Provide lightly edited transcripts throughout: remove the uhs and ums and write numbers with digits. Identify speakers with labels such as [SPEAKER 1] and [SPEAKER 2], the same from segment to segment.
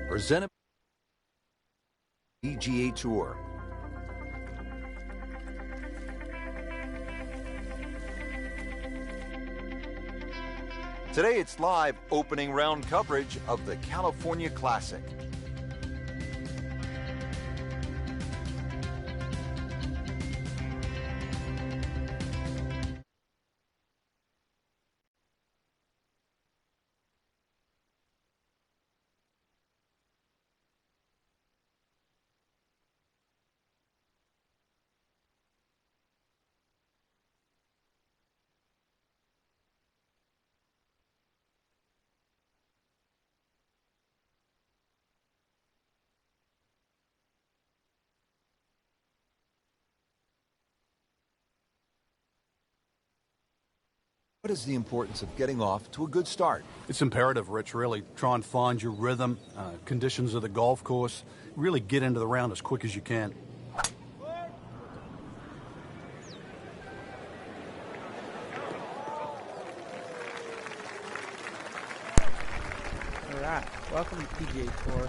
[SPEAKER 1] Presented PGA Tour. Today it's live opening round coverage of the California Classic. What is the importance of getting off to a good start?
[SPEAKER 2] It's imperative, Rich, really. Try and find your rhythm, conditions of the golf course. Really get into the round as quick as you can.
[SPEAKER 3] All right, welcome to PGA Tour.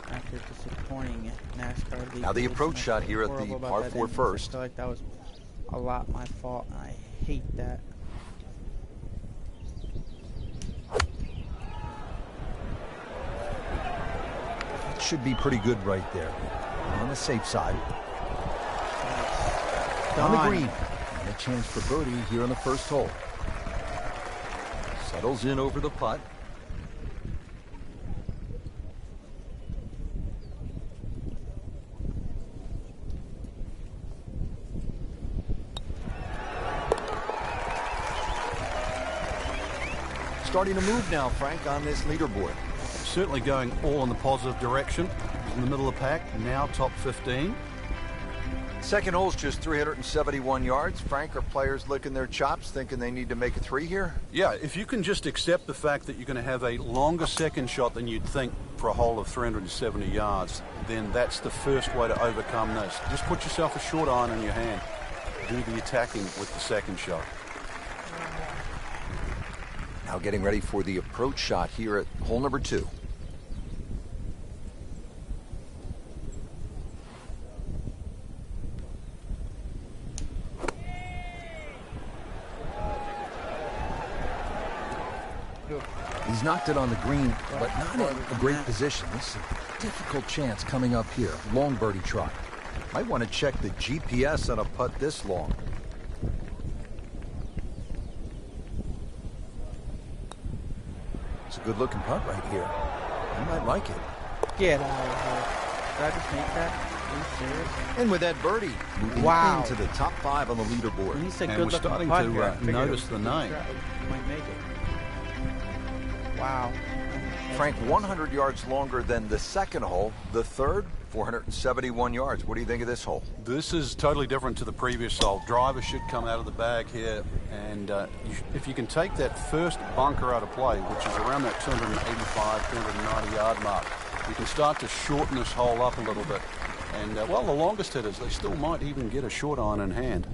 [SPEAKER 3] After disappointing NASCAR league.
[SPEAKER 1] Now the approach shot here at the par 4 first.
[SPEAKER 3] I feel like that was a lot my fault, and I hate that.
[SPEAKER 1] Should be pretty good right there. On the safe side. On the green. And a chance for birdie here on the first hole. Settles in over the putt. Starting to move now, Frank, on this leaderboard.
[SPEAKER 2] Certainly going all in the positive direction. He's in the middle of the pack, now top 15.
[SPEAKER 1] Second hole's just 371 yards. Frank, are players licking their chops, thinking they need to make a 3 here?
[SPEAKER 2] Yeah, if you can just accept the fact that you're going to have a longer second shot than you'd think for a hole of 370 yards, then that's the first way to overcome this. Just put yourself a short iron in your hand. Do the attacking with the second shot.
[SPEAKER 1] Now getting ready for the approach shot here at hole number 2. He's knocked it on the green, but not in a great position. This is a difficult chance coming up here. Long birdie try. Might want to check the GPS on a putt this long. It's a good-looking putt right here. I might like it.
[SPEAKER 3] Get out of here. Did I just make that? Are you serious?
[SPEAKER 1] And with that birdie, moving into the top 5 on the leaderboard.
[SPEAKER 3] When he said
[SPEAKER 2] And
[SPEAKER 3] good
[SPEAKER 2] we're
[SPEAKER 3] looking
[SPEAKER 2] starting
[SPEAKER 3] putt
[SPEAKER 2] to
[SPEAKER 3] here, I figured
[SPEAKER 2] notice
[SPEAKER 3] it
[SPEAKER 2] the
[SPEAKER 3] was-
[SPEAKER 2] name.
[SPEAKER 3] he might make it. Wow.
[SPEAKER 1] Frank, 100 yards longer than the second hole. The third, 471 yards. What do you think of this hole?
[SPEAKER 2] This is totally different to the previous hole. Driver should come out of the bag here, and if you can take that first bunker out of play, which is around that 285, 290 yard mark, you can start to shorten this hole up a little bit. And, well, the longest hitters, they still might even get a short iron in hand.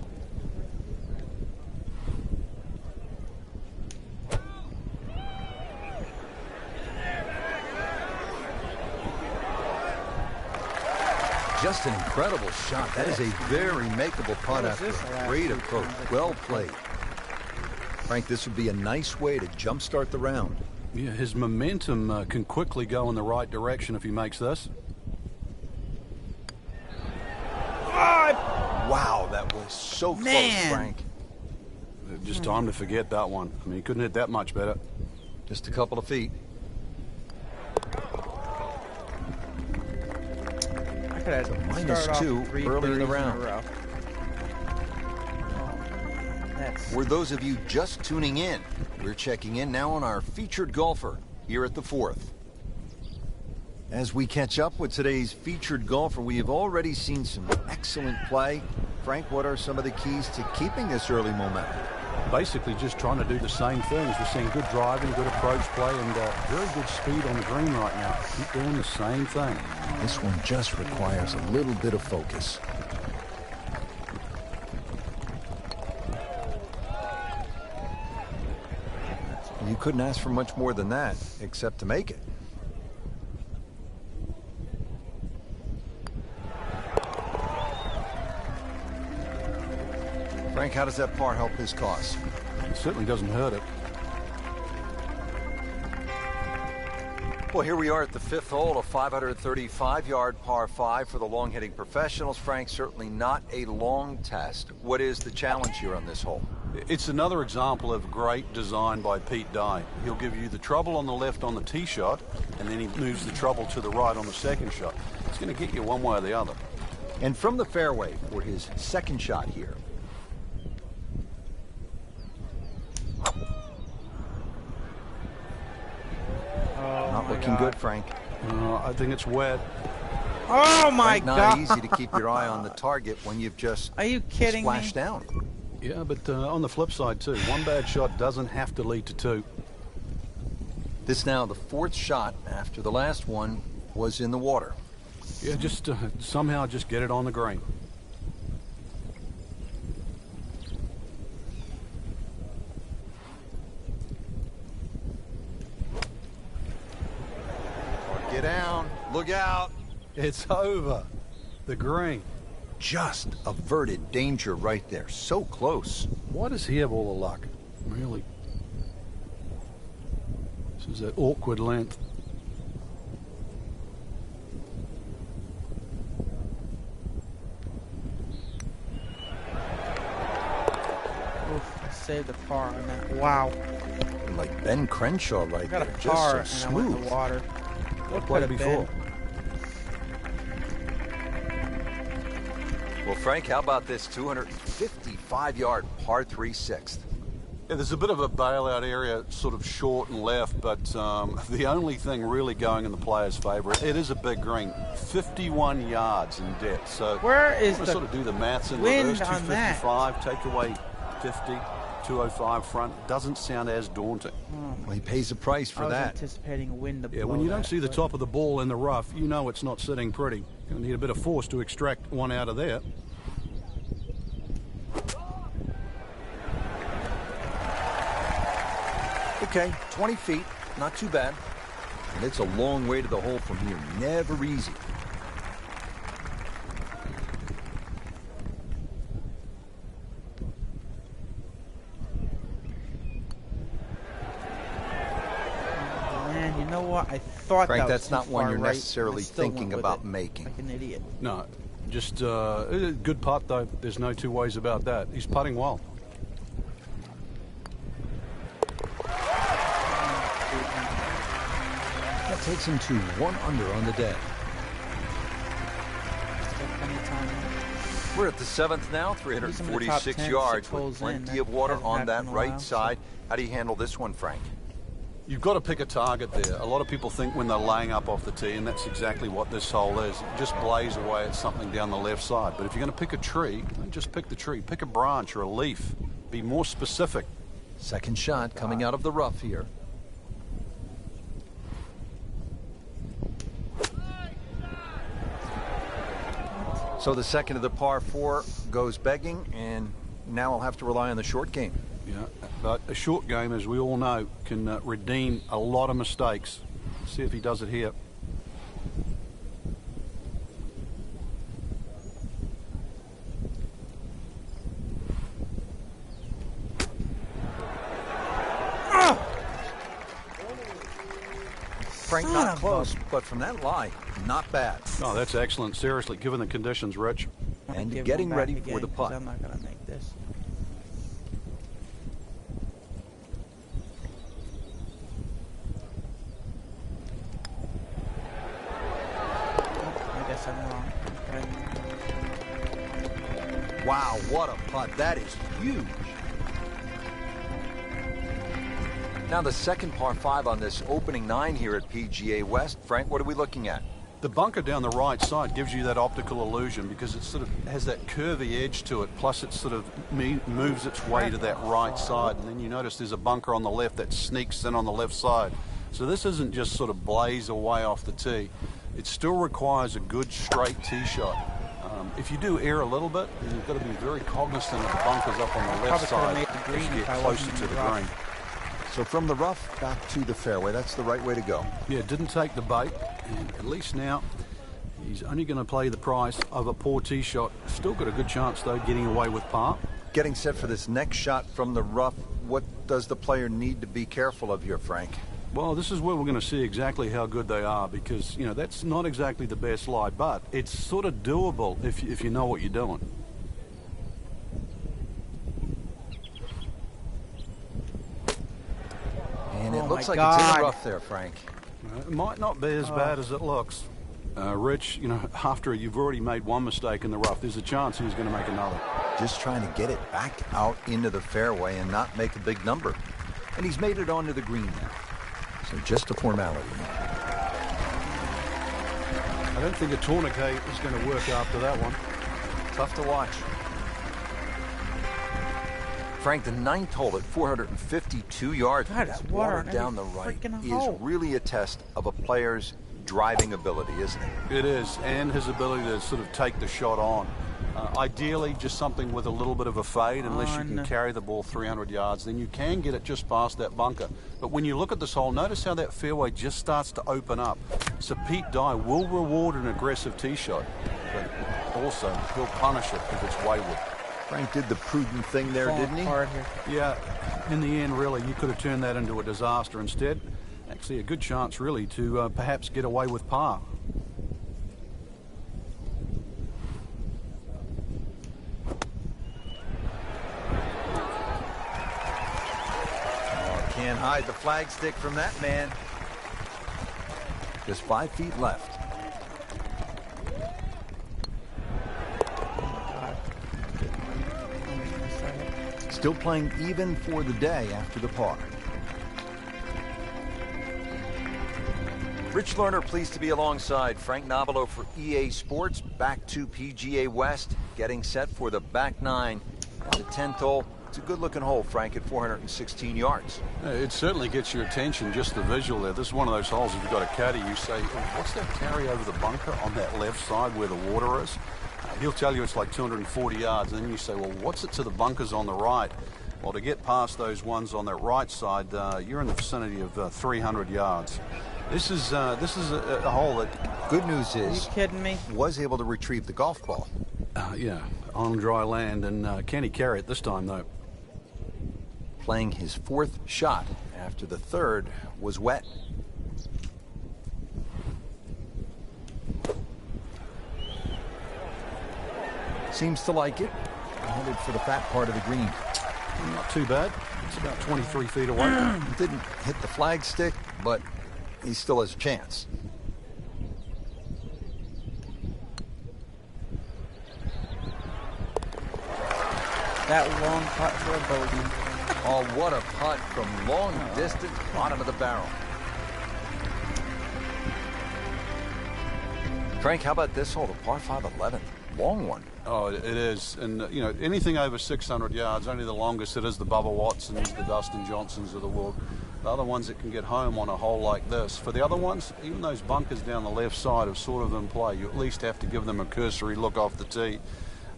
[SPEAKER 1] Just an incredible shot. That is a very makeable putt after a great approach. Well played. Frank, this would be a nice way to jumpstart the round.
[SPEAKER 2] Yeah, his momentum can quickly go in the right direction if he makes this.
[SPEAKER 1] Wow, that was so close, Frank.
[SPEAKER 2] Just time to forget that one. I mean, he couldn't hit that much better.
[SPEAKER 1] Just a couple of feet.
[SPEAKER 3] It's a
[SPEAKER 1] -2 early in the round. For those of you just tuning in, we're checking in now on our featured golfer here at the 4th. As we catch up with today's featured golfer, we have already seen some excellent play. Frank, what are some of the keys to keeping this early momentum?
[SPEAKER 2] Basically just trying to do the same things. We're seeing good driving, good approach play, and very good speed on the green right now. Keep doing the same thing.
[SPEAKER 1] This one just requires a little bit of focus. You couldn't ask for much more than that, except to make it. Frank, how does that par help his cause?
[SPEAKER 2] It certainly doesn't hurt it.
[SPEAKER 1] Well, here we are at the 5th hole, a 535-yard par 5 for the long-hitting professionals. Frank, certainly not a long test. What is the challenge here on this hole?
[SPEAKER 2] It's another example of great design by Pete Dye. He'll give you the trouble on the left on the tee shot, and then he moves the trouble to the right on the second shot. It's going to get you one way or the other.
[SPEAKER 1] And from the fairway for his second shot here. Not looking good, Frank.
[SPEAKER 2] I think it's wet.
[SPEAKER 3] Oh my
[SPEAKER 1] Not
[SPEAKER 3] God!
[SPEAKER 1] easy to keep your eye on the target when you've just
[SPEAKER 3] Are you kidding me?
[SPEAKER 1] splashed down.
[SPEAKER 2] Yeah, but on the flip side too, one bad shot doesn't have to lead to two.
[SPEAKER 1] This now the 4th shot after the last one was in the water.
[SPEAKER 2] Yeah, just somehow just get it on the green.
[SPEAKER 1] Get down. Look out.
[SPEAKER 2] It's over. The green.
[SPEAKER 1] Just averted danger right there. So close.
[SPEAKER 2] Why does he have all the luck? Really? This is that awkward length.
[SPEAKER 3] Oof, I saved the par on that. Wow.
[SPEAKER 1] Like Ben Crenshaw right
[SPEAKER 3] I got a
[SPEAKER 1] there.
[SPEAKER 3] par
[SPEAKER 1] Just so
[SPEAKER 3] and I went in
[SPEAKER 1] smooth.
[SPEAKER 3] the water. What
[SPEAKER 2] Played
[SPEAKER 3] could
[SPEAKER 2] it
[SPEAKER 3] have
[SPEAKER 2] before.
[SPEAKER 3] been?
[SPEAKER 1] Well, Frank, how about this 255-yard par 3 6th?
[SPEAKER 2] Yeah, there's a bit of a bailout area, sort of short and left, but the only thing really going in the player's favour, it is a big green, 51 yards in depth. So
[SPEAKER 3] Where is the
[SPEAKER 2] sort of do the maths in
[SPEAKER 3] wind
[SPEAKER 2] reverse.
[SPEAKER 3] on that?
[SPEAKER 2] 255, take away 50, 205 front. Doesn't sound as daunting.
[SPEAKER 1] Well, he pays a price for
[SPEAKER 3] I was
[SPEAKER 1] that.
[SPEAKER 3] anticipating a wind to
[SPEAKER 2] Yeah,
[SPEAKER 3] blow
[SPEAKER 2] when you don't
[SPEAKER 3] that,
[SPEAKER 2] see the
[SPEAKER 3] but-
[SPEAKER 2] top of the ball in the rough, you know it's not sitting pretty. Going to need a bit of force to extract one out of there.
[SPEAKER 1] Okay, 20 feet, not too bad. And it's a long way to the hole from here. Never easy.
[SPEAKER 3] Man, you know what? I thought
[SPEAKER 1] Frank,
[SPEAKER 3] that was
[SPEAKER 1] that's
[SPEAKER 3] too
[SPEAKER 1] not one
[SPEAKER 3] far
[SPEAKER 1] you're
[SPEAKER 3] right,
[SPEAKER 1] necessarily
[SPEAKER 3] and I still
[SPEAKER 1] thinking
[SPEAKER 3] went with
[SPEAKER 1] about
[SPEAKER 3] it
[SPEAKER 1] making.
[SPEAKER 3] Like an idiot.
[SPEAKER 2] No, just good putt, though. There's no two ways about that. He's putting well.
[SPEAKER 1] That takes him to 1 under on the day.
[SPEAKER 3] Still plenty of time.
[SPEAKER 1] We're at the 7th now,
[SPEAKER 3] He's in the top
[SPEAKER 1] 346
[SPEAKER 3] 10,
[SPEAKER 1] yards
[SPEAKER 3] 6
[SPEAKER 1] with
[SPEAKER 3] holes in.
[SPEAKER 1] plenty
[SPEAKER 3] That
[SPEAKER 1] of water
[SPEAKER 3] hasn't
[SPEAKER 1] on
[SPEAKER 3] happened
[SPEAKER 1] that
[SPEAKER 3] in a
[SPEAKER 1] right
[SPEAKER 3] while,
[SPEAKER 1] side. How do you handle this one, Frank?
[SPEAKER 2] You've got to pick a target there. A lot of people think when they're laying up off the tee, and that's exactly what this hole is. Just blaze away at something down the left side. But if you're going to pick a tree, don't just pick the tree. Pick a branch or a leaf. Be more specific.
[SPEAKER 1] Second shot coming out of the rough here. So the second of the par 4 goes begging, and now I'll have to rely on the short game.
[SPEAKER 2] Yeah, but a short game, as we all know, can redeem a lot of mistakes. See if he does it here.
[SPEAKER 1] Frank, not close, but from that lie, not bad.
[SPEAKER 2] Oh, that's excellent. Seriously, given the conditions, Rich.
[SPEAKER 3] I'm gonna
[SPEAKER 1] And
[SPEAKER 3] give
[SPEAKER 1] getting
[SPEAKER 3] one back
[SPEAKER 1] ready for the
[SPEAKER 3] again, 'cause
[SPEAKER 1] putt.
[SPEAKER 3] I'm not going to make this. I guess I'm wrong. Okay.
[SPEAKER 1] Wow, what a putt. That is huge. Now the second par 5 on this opening 9 here at PGA West. Frank, what are we looking at?
[SPEAKER 2] The bunker down the right side gives you that optical illusion because it sort of has that curvy edge to it, plus it sort of moves its way to that right side, and then you notice there's a bunker on the left that sneaks in on the left side. So this isn't just sort of blaze away off the tee. It still requires a good straight tee shot. If you do err a little bit, then you've got to be very cognizant of the bunkers up on the left
[SPEAKER 3] Probably could have
[SPEAKER 2] side
[SPEAKER 3] made the
[SPEAKER 2] as
[SPEAKER 3] green
[SPEAKER 2] you
[SPEAKER 3] if
[SPEAKER 2] get
[SPEAKER 3] I
[SPEAKER 2] closer
[SPEAKER 3] wasn't
[SPEAKER 2] to
[SPEAKER 3] in
[SPEAKER 2] the
[SPEAKER 3] the rough.
[SPEAKER 2] green.
[SPEAKER 1] So from the rough back to the fairway, that's the right way to go.
[SPEAKER 2] Yeah, didn't take the bait, and at least now he's only going to play the price of a poor tee shot. Still got a good chance, though, getting away with par.
[SPEAKER 1] Getting set for this next shot from the rough, what does the player need to be careful of here, Frank?
[SPEAKER 2] Well, this is where we're going to see exactly how good they are, because, you know, that's not exactly the best lie, but it's sort of doable if you know what you're doing.
[SPEAKER 1] And it looks like it's in the rough there, Frank.
[SPEAKER 2] It might not be as bad as it looks. Rich, you know, after you've already made one mistake in the rough, there's a chance he's going to make another.
[SPEAKER 1] Just trying to get it back out into the fairway and not make a big number. And he's made it onto the green now. So just a formality.
[SPEAKER 2] I don't think a tourniquet is going to work after that one.
[SPEAKER 1] Tough to watch. Frank, the ninth hole at 452 yards.
[SPEAKER 3] God,
[SPEAKER 1] that
[SPEAKER 3] it's water
[SPEAKER 1] down the right is
[SPEAKER 3] hole.
[SPEAKER 1] really a test of a player's driving ability, isn't it?
[SPEAKER 2] It is, and his ability to sort of take the shot on. Ideally, just something with a little bit of a fade, unless you can carry the ball 300 yards. Then you can get it just past that bunker. But when you look at this hole, notice how that fairway just starts to open up. So Pete Dye will reward an aggressive tee shot, but also he'll punish it if it's wayward.
[SPEAKER 1] Frank did the prudent thing there, didn't he?
[SPEAKER 2] Yeah, in the end, really, you could have turned that into a disaster. Instead, actually a good chance, really, to perhaps get away with par.
[SPEAKER 1] Oh, can't hide the flag stick from that man. Just 5 feet left. Still playing even for the day after the par. Rich Lerner pleased to be alongside Frank Nobilo for EA Sports. Back to PGA West, getting set for the back nine on the 10th hole. It's a good-looking hole, Frank, at 416 yards.
[SPEAKER 2] It certainly gets your attention, just the visual there. This is one of those holes, if you've got a caddy, you say, oh, what's that carry over the bunker on that left side where the water is? He'll tell you it's like 240 yards, and then you say, well, what's it to the bunkers on the right? Well, to get past those ones on that right side, you're in the vicinity of 300 yards. This is a hole that...
[SPEAKER 1] Good news is...
[SPEAKER 3] Are you kidding me?
[SPEAKER 1] Was able to retrieve the golf ball.
[SPEAKER 2] Yeah, on dry land, and can he carry it this time, though?
[SPEAKER 1] Playing his fourth shot after the third was wet. Seems to like it. Headed for the fat part of the green.
[SPEAKER 2] Not too bad. It's about 23 feet away.
[SPEAKER 1] Didn't hit the flag stick, but he still has a chance.
[SPEAKER 3] That long putt for a bogey.
[SPEAKER 1] Oh, what a putt from long distance, bottom of the barrel. Frank, how about this hole, the par 5 11? Long one.
[SPEAKER 2] Oh, it is. And, you know, anything over 600 yards, only the longest it is the Bubba Watsons, the Dustin Johnsons of the world. The other ones that can get home on a hole like this. For the other ones, even those bunkers down the left side are sort of in play. You at least have to give them a cursory look off the tee.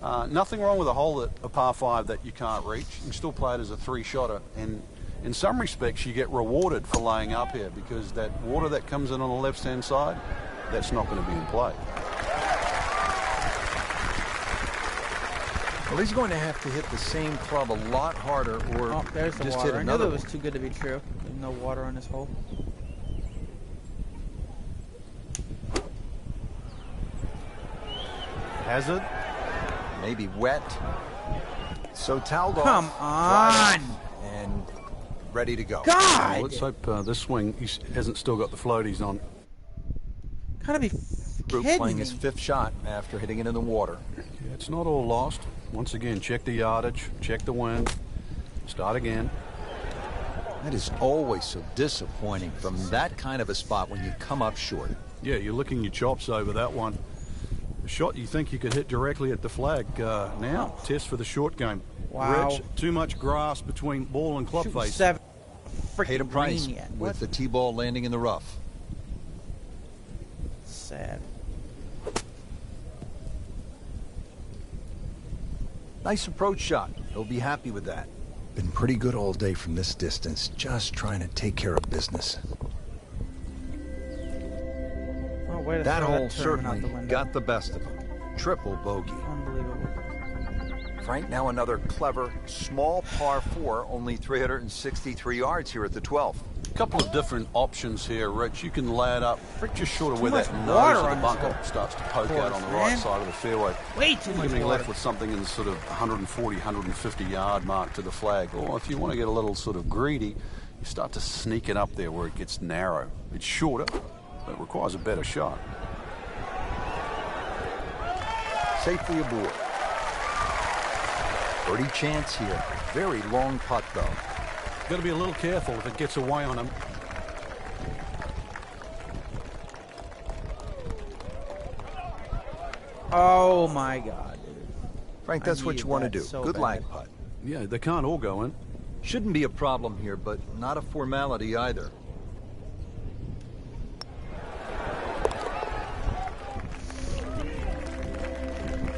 [SPEAKER 2] Nothing wrong with a hole at a par 5 that you can't reach. You can still play it as a 3-shotter. And in some respects, you get rewarded for laying up here, because that water that comes in on the left-hand side, that's not going to be in play.
[SPEAKER 1] Well, he's going to have to hit the same club a lot harder, or
[SPEAKER 3] there's the
[SPEAKER 1] just
[SPEAKER 3] water.
[SPEAKER 1] hit
[SPEAKER 3] I knew
[SPEAKER 1] another
[SPEAKER 3] that was
[SPEAKER 1] one.
[SPEAKER 3] too good to be true. There's no water on this hole.
[SPEAKER 2] Hazard.
[SPEAKER 1] Maybe wet. So toweled off.
[SPEAKER 3] Come on!
[SPEAKER 1] And ready to go.
[SPEAKER 3] God!
[SPEAKER 2] Well, let's hope this swing he hasn't still got the floaties on.
[SPEAKER 3] Gotta be
[SPEAKER 1] Brooke
[SPEAKER 3] kidding
[SPEAKER 1] playing
[SPEAKER 3] me.
[SPEAKER 1] his 5th shot after hitting it in the water.
[SPEAKER 2] Yeah, it's not all lost. Once again, check the yardage, check the wind, start again.
[SPEAKER 1] That is always so disappointing from that kind of a spot when you come up short.
[SPEAKER 2] Yeah, you're licking your chops over that one. A shot you think you could hit directly at the flag. Now, test for the short game.
[SPEAKER 3] Wow.
[SPEAKER 2] Rich, too much grass between ball and club
[SPEAKER 3] Shooting
[SPEAKER 2] face.
[SPEAKER 3] 7
[SPEAKER 1] Paid a
[SPEAKER 3] freaking
[SPEAKER 1] price
[SPEAKER 3] green yet.
[SPEAKER 1] with
[SPEAKER 3] What?
[SPEAKER 1] the tee ball landing in the rough.
[SPEAKER 3] Sad.
[SPEAKER 1] Nice approach shot. He'll be happy with that. Been pretty good all day from this distance, just trying to take care of business.
[SPEAKER 3] Oh, way to
[SPEAKER 1] That
[SPEAKER 3] throw
[SPEAKER 1] hole
[SPEAKER 3] tournament out
[SPEAKER 1] certainly
[SPEAKER 3] the window.
[SPEAKER 1] got the best of him. Triple bogey.
[SPEAKER 3] Unbelievable.
[SPEAKER 1] Frank, now another clever, small par 4, only 363 yards here at the 12th.
[SPEAKER 2] A couple of different options here, Rich. You can lay it up just short of
[SPEAKER 3] Too
[SPEAKER 2] where
[SPEAKER 3] much
[SPEAKER 2] that
[SPEAKER 3] water
[SPEAKER 2] nose of
[SPEAKER 3] on
[SPEAKER 2] the
[SPEAKER 3] this
[SPEAKER 2] bunker
[SPEAKER 3] hole.
[SPEAKER 2] starts to poke
[SPEAKER 3] Course,
[SPEAKER 2] out on the right
[SPEAKER 3] man.
[SPEAKER 2] side of the fairway.
[SPEAKER 3] Way too
[SPEAKER 2] You're
[SPEAKER 3] much
[SPEAKER 2] going to be
[SPEAKER 3] water.
[SPEAKER 2] left with something in the sort of 140, 150 yard mark to the flag. Or if you want to get a little sort of greedy, you start to sneak it up there where it gets narrow. It's shorter, but it requires a better shot.
[SPEAKER 1] Safely aboard. Birdie chance here. Very long putt, though.
[SPEAKER 2] Got to be a little careful if it gets away on him.
[SPEAKER 3] Oh my God, dude.
[SPEAKER 1] Frank,
[SPEAKER 3] I
[SPEAKER 1] that's what
[SPEAKER 3] needed
[SPEAKER 1] you want to
[SPEAKER 3] that
[SPEAKER 1] do.
[SPEAKER 3] so
[SPEAKER 1] Good
[SPEAKER 3] bad.
[SPEAKER 1] lag putt.
[SPEAKER 2] Yeah, they can't all go in.
[SPEAKER 1] Shouldn't be a problem here, but not a formality either.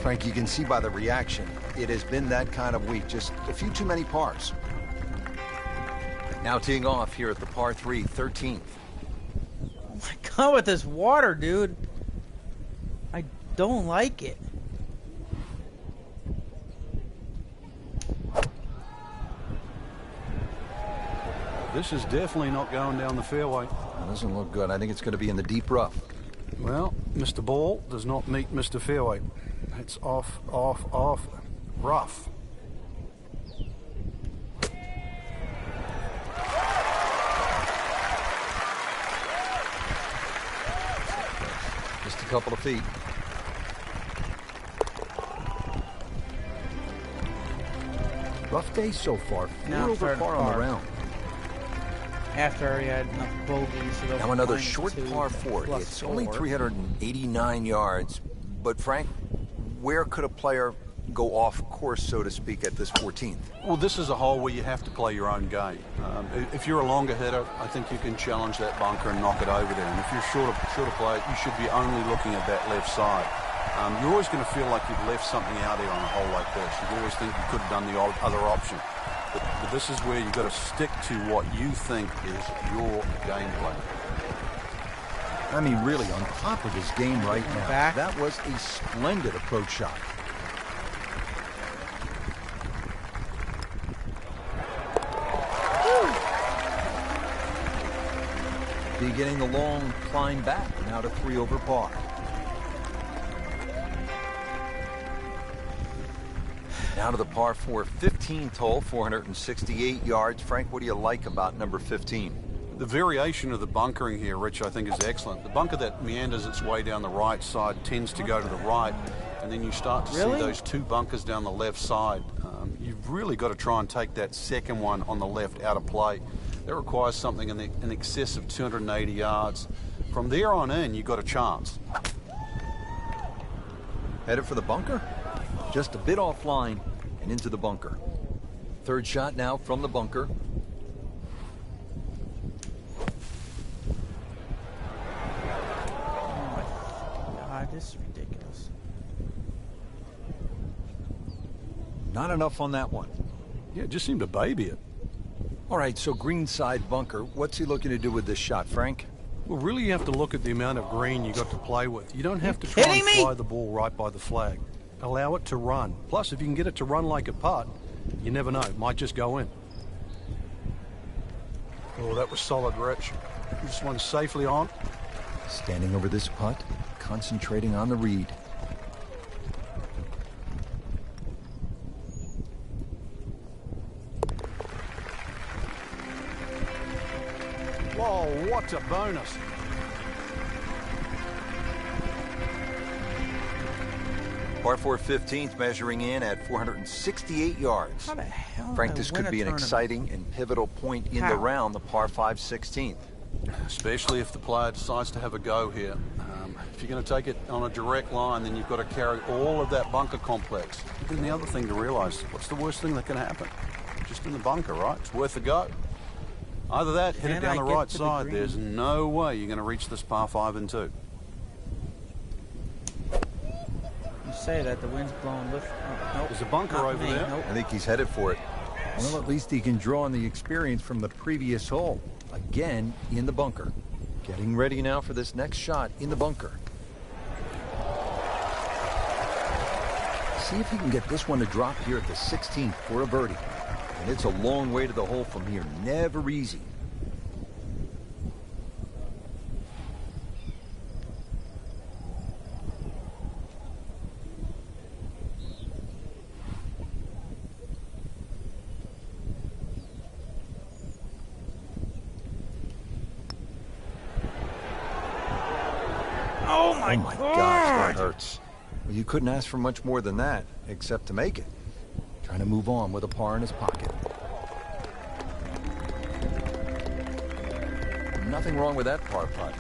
[SPEAKER 1] Frank, you can see by the reaction, it has been that kind of week. Just a few too many pars. Now teeing off here at the par 3, 13th.
[SPEAKER 3] Oh my God, with this water, dude. I don't like it.
[SPEAKER 2] This is definitely not going down the fairway.
[SPEAKER 1] That doesn't look good. I think it's going to be in the deep rough.
[SPEAKER 2] Well, Mr. Ball does not meet Mr. Fairway. It's off, rough.
[SPEAKER 1] Just a couple of feet. Rough day so far.
[SPEAKER 3] Now
[SPEAKER 1] 4 over
[SPEAKER 3] third
[SPEAKER 1] par on the
[SPEAKER 3] par.
[SPEAKER 1] round.
[SPEAKER 3] After I already had enough bogeys to go
[SPEAKER 1] Now another
[SPEAKER 3] -2
[SPEAKER 1] short par 4.
[SPEAKER 3] plus
[SPEAKER 1] It's only
[SPEAKER 3] 4.
[SPEAKER 1] 389 yards. But Frank, where could a player go off course, so to speak, at this 14th?
[SPEAKER 2] Well, this is a hole where you have to play your own game. If you're a longer hitter, I think you can challenge that bunker and knock it over there. And if you're shorter player, you should be only looking at that left side. You're always going to feel like you've left something out there on a hole like this. You always think you could have done the other option. But this is where you've got to stick to what you think is your gameplay.
[SPEAKER 1] I mean, really on top of his game right now.
[SPEAKER 3] Back.
[SPEAKER 1] That was a splendid approach shot. Beginning the long climb back, now to 3 over par. Now to the par 4, 15th hole, 468 yards. Frank, what do you like about number 15?
[SPEAKER 2] The variation of the bunkering here, Rich, I think is excellent. The bunker that meanders its way down the right side tends to go to the right, and then you start to see those 2 bunkers down the left side. You've really got to try and take that second one on the left out of play. That requires something in excess of 280 yards. From there on in, you've got a chance.
[SPEAKER 1] Headed for the bunker? Just a bit offline and into the bunker. Third shot now from the bunker.
[SPEAKER 3] Oh my God, this is ridiculous.
[SPEAKER 1] Not enough on that one.
[SPEAKER 2] Yeah, just seemed to baby it.
[SPEAKER 1] All right, so greenside bunker. What's he looking to do with this shot, Frank?
[SPEAKER 2] Well, really you have to look at the amount of green you got to play with. You don't have to try
[SPEAKER 3] kidding
[SPEAKER 2] and
[SPEAKER 3] me?
[SPEAKER 2] fly the ball right by the flag. Allow it to run. Plus, if you can get it to run like a putt, you never know. It might just go in. Oh, that was solid, Rich. This one's safely on.
[SPEAKER 1] Standing over this putt, concentrating on the read.
[SPEAKER 2] Whoa, what a bonus.
[SPEAKER 1] Par 4 15th measuring in at 468 yards.
[SPEAKER 3] How the hell
[SPEAKER 1] Frank,
[SPEAKER 3] did I
[SPEAKER 1] this
[SPEAKER 3] win
[SPEAKER 1] could
[SPEAKER 3] a
[SPEAKER 1] be an
[SPEAKER 3] tournament?
[SPEAKER 1] exciting and pivotal point in the
[SPEAKER 3] How?
[SPEAKER 1] round, the par 5 16th.
[SPEAKER 2] Especially if the player decides to have a go here. If you're going to take it on a direct line, then you've got to carry all of that bunker complex. Then the other thing to realize, what's the worst thing that can happen? Just in the bunker, right? It's worth a go. Either that, hit it
[SPEAKER 3] Can
[SPEAKER 2] down
[SPEAKER 3] I
[SPEAKER 2] the
[SPEAKER 3] get
[SPEAKER 2] right
[SPEAKER 3] to the
[SPEAKER 2] side.
[SPEAKER 3] green?
[SPEAKER 2] There's no way you're going to reach this par 5 and 2.
[SPEAKER 3] You say that the wind's blowing lift. Oh, nope.
[SPEAKER 2] There's a bunker
[SPEAKER 3] Not
[SPEAKER 2] over
[SPEAKER 3] me.
[SPEAKER 2] there.
[SPEAKER 3] Nope.
[SPEAKER 1] I think he's headed for it.
[SPEAKER 2] nice.
[SPEAKER 1] Well, at least he can draw on the experience from the previous hole. Again, in the bunker. Getting ready now for this next shot in the bunker. See if he can get this one to drop here at the 16th for a birdie. And it's a long way to the hole from here. Never easy.
[SPEAKER 3] Oh my
[SPEAKER 1] gosh, that hurts. Well, you couldn't ask for much more than that, except to make it. Trying to move on with a par in his pocket. Nothing wrong with that par putt.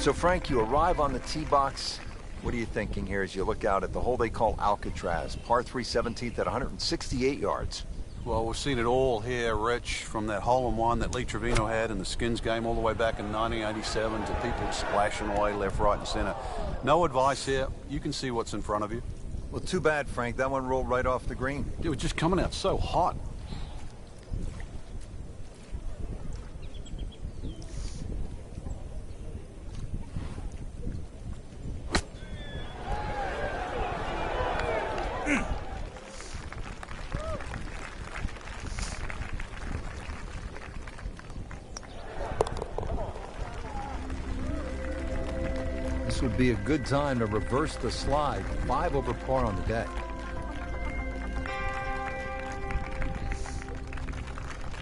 [SPEAKER 1] So, Frank, you arrive on the tee box. What are you thinking here as you look out at the hole they call Alcatraz? Par 3 17th at 168 yards.
[SPEAKER 2] Well, we've seen it all here, Rich, from that hole-in-one that Lee Trevino had in the Skins game all the way back in 1987 to people splashing away left, right, and center. No advice here. You can see what's in front of you.
[SPEAKER 1] Well, too bad, Frank. That one rolled right off the green.
[SPEAKER 2] It was just coming out so hot.
[SPEAKER 1] This would be a good time to reverse the slide. 5 over par on the day.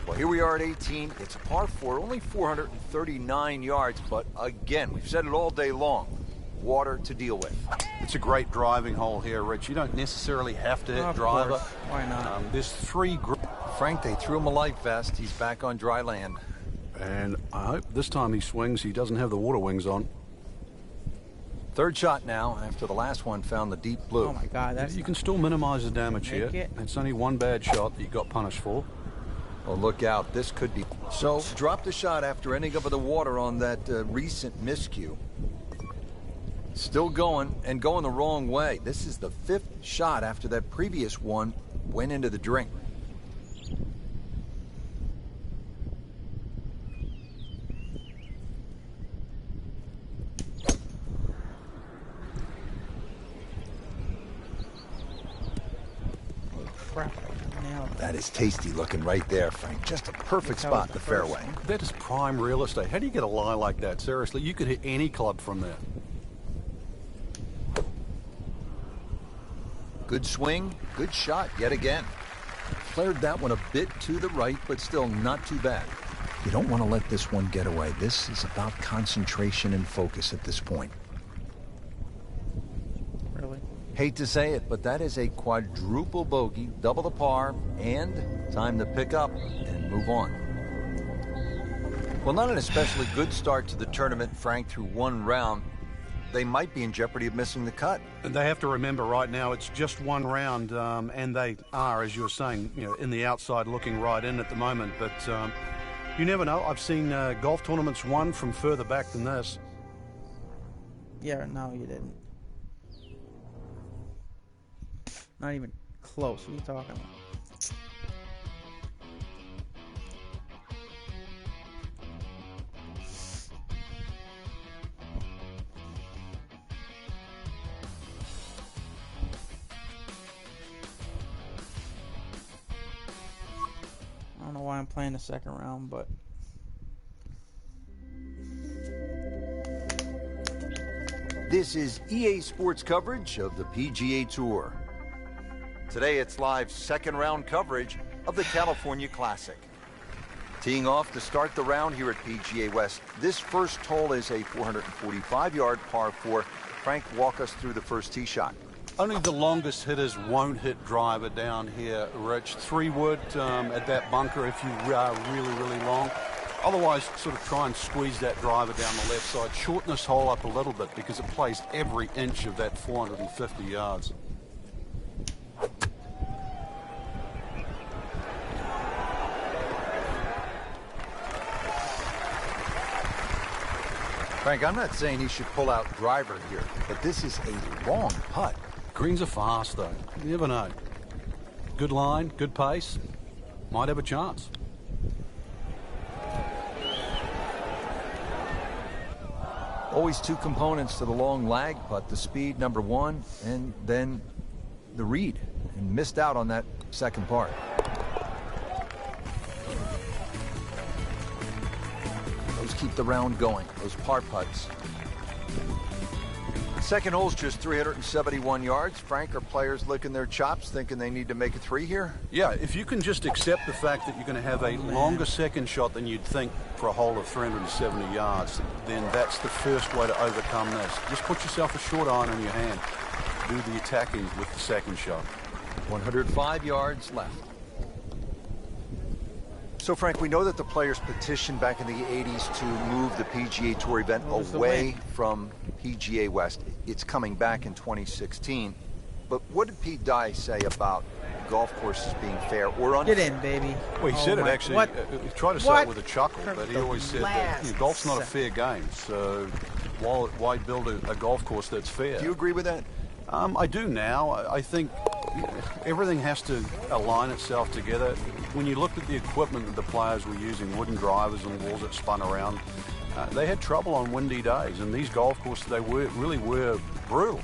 [SPEAKER 1] Well, here we are at 18. It's a par 4, only 439 yards, but again, we've said it all day long. Water to deal with.
[SPEAKER 2] It's a great driving hole here, Rich. You don't necessarily have to hit driver.
[SPEAKER 3] Why not?
[SPEAKER 2] There's 3
[SPEAKER 1] Frank, they threw him a life vest. He's back on dry land.
[SPEAKER 2] And I hope this time he swings, he doesn't have the water wings on.
[SPEAKER 1] Third shot now after the last one found the deep blue.
[SPEAKER 3] Oh my God, that's
[SPEAKER 2] You can still minimize the damage here.
[SPEAKER 3] it.
[SPEAKER 2] It's only one bad shot that you got punished for.
[SPEAKER 1] Oh, look out. This could be. So, drop the shot after ending up with the water on that recent miscue. Still going, and going the wrong way. This is the 5th shot after that previous one went into the drink.
[SPEAKER 3] crap. Nailed it.
[SPEAKER 1] That is tasty looking right there, Frank. Just a perfect spot in the fairway.
[SPEAKER 2] That is prime real estate. How do you get a lie like that? Seriously, you could hit any club from there.
[SPEAKER 1] Good swing, good shot yet again. Flared that one a bit to the right, but still not too bad. You don't want to let this one get away. This is about concentration and focus at this point.
[SPEAKER 3] Really?
[SPEAKER 1] Hate to say it, but that is a quadruple bogey, double the par, and time to pick up and move on. Well, not an especially good start to the tournament, Frank, through one round. They might be in jeopardy of missing the cut.
[SPEAKER 2] And they have to remember right now it's just one round, and they are, as you were saying, in the outside looking right in at the moment. But you never know. I've seen golf tournaments won from further back than this.
[SPEAKER 3] Yeah, no, you didn't. Not even close. What are you talking about? I don't know why I'm playing the second round, but
[SPEAKER 1] This is EA Sports coverage of the PGA Tour. Today it's live second round coverage of the California Classic. Teeing off to start the round here at PGA West. This first hole is a 445-yard par 4. Frank, walk us through the first tee shot.
[SPEAKER 2] Only the longest hitters won't hit driver down here, Rich. 3 wood at that bunker if you are really, really long. Otherwise, sort of try and squeeze that driver down the left side. Shorten this hole up a little bit because it plays every inch of that 450 yards.
[SPEAKER 1] Frank, I'm not saying he should pull out driver here, but this is a long putt.
[SPEAKER 2] Greens are fast, though. You never know. Good line, good pace. Might have a chance.
[SPEAKER 1] Always two components to the long lag putt, the speed, number one, and then the read. And missed out on that second part. Those keep the round going, those par putts. Second hole's just 371 yards. Frank, are players licking their chops, thinking they need to make a three here?
[SPEAKER 2] Yeah, if you can just accept the fact that you're going to have a longer second shot than you'd think for a hole of 370 yards, then that's the first way to overcome this. Just put yourself a short iron in your hand. Do the attacking with the second shot.
[SPEAKER 1] 105 yards left. So, Frank, we know that the players petitioned back in the 80s to move the PGA Tour event away from PGA West. It's coming back in 2016. But what did Pete Dye say about golf courses being fair or unfair?
[SPEAKER 3] Get in, baby.
[SPEAKER 2] Well, he said it actually. He tried to say it with a chuckle, but he always said that golf's not a fair game. So why build a golf course that's fair?
[SPEAKER 1] Do you agree with that?
[SPEAKER 2] I do now. I think everything has to align itself together. When you looked at the equipment that the players were using, wooden drivers and balls that spun around, they had trouble on windy days. And these golf courses, they really were brutal.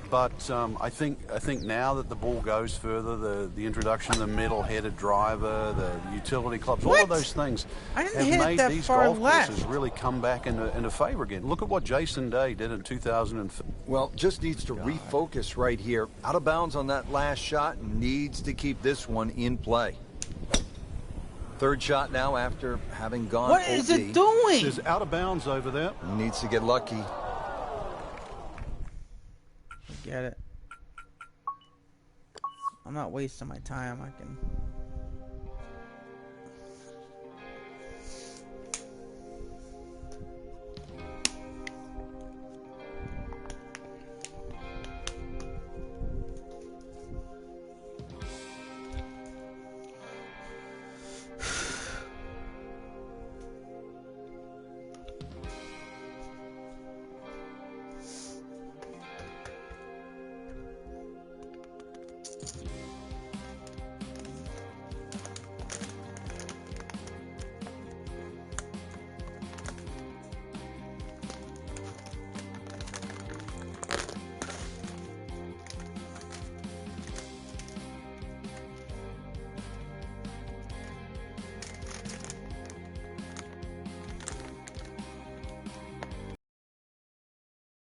[SPEAKER 2] But I think now that the ball goes further, the introduction of the metal-headed driver, the utility clubs, all of those things have made these golf courses really come back into favor again. Look at what Jason Day did in 2005.
[SPEAKER 1] Well, just needs to refocus right here. Out of bounds on that last shot, needs to keep this one in play. Third shot now after having gone
[SPEAKER 3] What is it doing?
[SPEAKER 2] There's out of bounds over there.
[SPEAKER 1] Needs to get lucky.
[SPEAKER 3] Get it. I'm not wasting my time. I can.